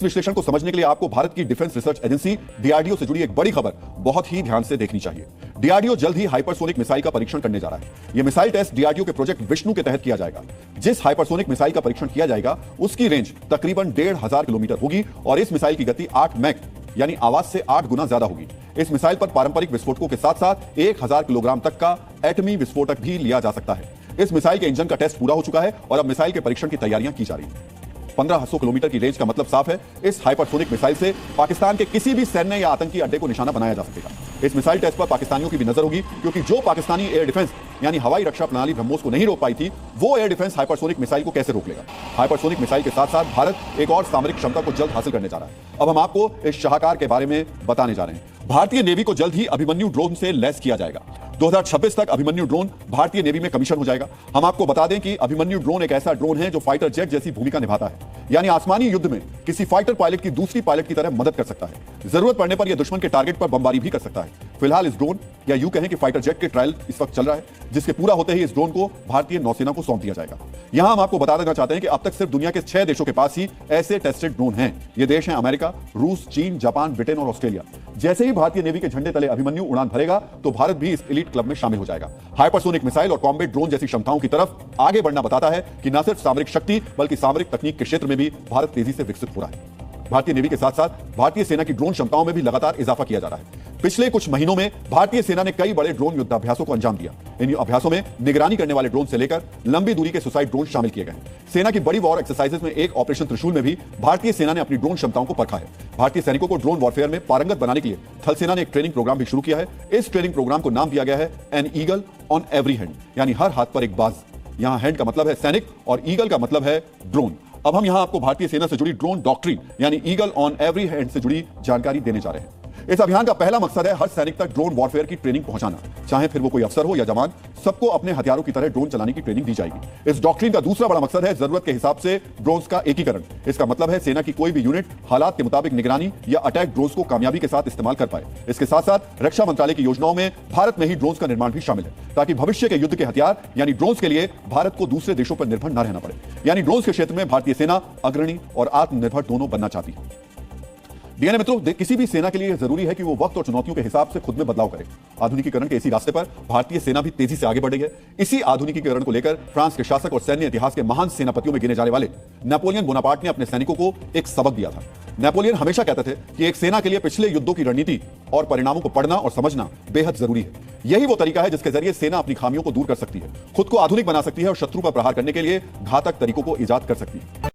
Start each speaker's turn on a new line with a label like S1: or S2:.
S1: विश्लेषण को समझने के लिए आपको भारत की डिफेंस रिसर्च एजेंसी डीआरडीओ से जुड़ी एक बड़ी खबर बहुत ही ध्यान से देखनी चाहिए। डीआरडीओ जल्द ही हाइपरसोनिक मिसाइल का परीक्षण करने जा रहा है। यह मिसाइल टेस्ट डीआरडीओ के प्रोजेक्ट विष्णु के तहत किया जाएगा। जिस हाइपरसोनिक मिसाइल का परीक्षण किया जाएगा उसकी रेंज तकरीबन 1500 किलोमीटर होगी और इस मिसाइल की गति 8 मैक यानी आवाज से 8 गुना ज्यादा होगी। इस मिसाइल पर पारंपरिक विस्फोटकों के साथ साथ 1000 किलोग्राम तक का एटमी विस्फोटक भी लिया जा सकता है। इस मिसाइल के इंजन का टेस्ट पूरा हो चुका है और अब मिसाइल के परीक्षण की तैयारियां की जा रही हैं। 1500 किलोमीटर की रेंज का मतलब साफ है, इस हाइपरसोनिक मिसाइल से पाकिस्तान के किसी भी सैन्य या आतंकी अड्डे को निशाना बनाया जा सकेगा। इस मिसाइल टेस्ट पर पाकिस्तानियों की भी नजर होगी, क्योंकि जो पाकिस्तानी एयर डिफेंस यानी हवाई रक्षा प्रणाली ब्रह्मोस को नहीं रोक पाई थी, वो एयर डिफेंस हाइपरसोनिक मिसाइल को कैसे रोक लेगा। हाइपरसोनिक मिसाइल के साथ साथ भारत एक और सामरिक क्षमता को जल्द हासिल करने जा रहा है। अब हम आपको इस शाहकार के बारे में बताने जा रहे हैं। भारतीय नेवी को जल्द ही अभिमन्यु ड्रोन से लैस किया जाएगा। 2026 तक अभिमन्यु ड्रोन भारतीय नेवी में कमीशन हो जाएगा। हम आपको बता दें कि अभिमन्यु ड्रोन एक ऐसा ड्रोन है जो फाइटर जेट जैसी भूमिका निभाता है, यानी आसमानी युद्ध में किसी फाइटर पायलट की दूसरी पायलट की तरह मदद कर सकता है। जरूरत पड़ने पर यह दुश्मन के टारगेट पर बमबारी भी कर सकता है। फिलहाल इस ड्रोन या यूं कहें कि फाइटर जेट के ट्रायल इस वक्त चल रहा है, जिसके पूरा होते ही इस ड्रोन को भारतीय नौसेना को सौंप दिया जाएगा। यहां हम आपको बता देना चाहते हैं कि अब तक सिर्फ दुनिया के 6 देशों के पास ही ऐसे टेस्टेड ड्रोन हैं। ये देश हैं अमेरिका, रूस, चीन, जापान, ब्रिटेन और ऑस्ट्रेलिया। जैसे ही भारतीय नेवी के झंडे तले अभिमन्यु उड़ान भरेगा तो भारत भी इस एलीट क्लब में शामिल हो जाएगा। हाइपरसोनिक मिसाइल और कॉम्बैट ड्रोन जैसी क्षमताओं की तरफ आगे बढ़ना बताता है कि न सिर्फ सामरिक शक्ति बल्कि सामरिक तकनीक के क्षेत्र में भी भारत तेजी से विकसित हो रहा है। भारतीय नेवी के साथ साथ भारतीय सेना की ड्रोन क्षमताओं में भी लगातार इजाफा किया जा रहा है। पिछले कुछ महीनों में भारतीय सेना ने कई बड़े ड्रोन युद्धाभ्यासों को अंजाम दिया। इन अभ्यासों में निगरानी करने वाले ड्रोन से लेकर लंबी दूरी के सुसाइड ड्रोन शामिल किए गए। सेना की बड़ी वॉर एक्सरसाइजेस में एक ऑपरेशन त्रिशूल में भी भारतीय सेना ने अपनी ड्रोन क्षमताओं को परखा है। भारतीय सैनिकों को ड्रोन वॉरफेयर में पारंगत बनाने के लिए थल सेना ने एक ट्रेनिंग प्रोग्राम भी शुरू किया है। इस ट्रेनिंग प्रोग्राम को नाम दिया गया है an eagle on every hand, यानी हर हाथ पर एक बाज। यहां हैंड का मतलब है सैनिक और ईगल का मतलब है ड्रोन। अब हम यहां आपको भारतीय सेना से जुड़ी ड्रोन डॉक्ट्रिन यानी ईगल ऑन एवरी हैंड से जुड़ी जानकारी देने जा रहे हैं। इस अभियान का पहला मकसद है हर सैनिक तक ड्रोन वॉरफेयर की ट्रेनिंग पहुंचाना, चाहे फिर वो कोई अफसर हो या जवान, सबको अपने हथियारों की तरह ड्रोन चलाने की ट्रेनिंग दी जाएगी। इस डॉक्ट्रिन का दूसरा बड़ा मकसद है जरूरत के हिसाब से ड्रोन्स का एकीकरण। इसका मतलब है सेना की कोई भी यूनिट हालात के मुताबिक निगरानी या अटैक ड्रोन्स को कामयाबी के साथ इस्तेमाल कर पाए। इसके साथ साथ रक्षा मंत्रालय की योजनाओं में भारत में ही ड्रोन्स का निर्माण भी शामिल है, ताकि भविष्य के युद्ध के हथियार यानी ड्रोन्स के लिए भारत को दूसरे देशों पर निर्भर न रहना पड़े। यानी ड्रोन्स के क्षेत्र में भारतीय सेना अग्रणी और आत्मनिर्भर दोनों बनना चाहती है। डीएनए मित्रों, किसी भी सेना के लिए जरूरी है कि वो वक्त और चुनौतियों के हिसाब से खुद में बदलाव करे। आधुनिकीकरण के इसी रास्ते पर भारतीय सेना भी तेजी से आगे बढ़ रही है। इसी आधुनिकीकरण को लेकर फ्रांस के शासक और सैन्य इतिहास के महान सेनापतियों में गिने जाने वाले नेपोलियन बोनापार्ट ने अपने सैनिकों को एक सबक दिया था। नेपोलियन हमेशा कहते थे कि एक सेना के लिए पिछले युद्धों की रणनीति और परिणामों को पढ़ना और समझना बेहद जरूरी है। यही वो तरीका है जिसके जरिए सेना अपनी खामियों को दूर कर सकती है, खुद को आधुनिक बना सकती है और शत्रु पर प्रहार करने के लिए घातक तरीकों को इजाद कर सकती है।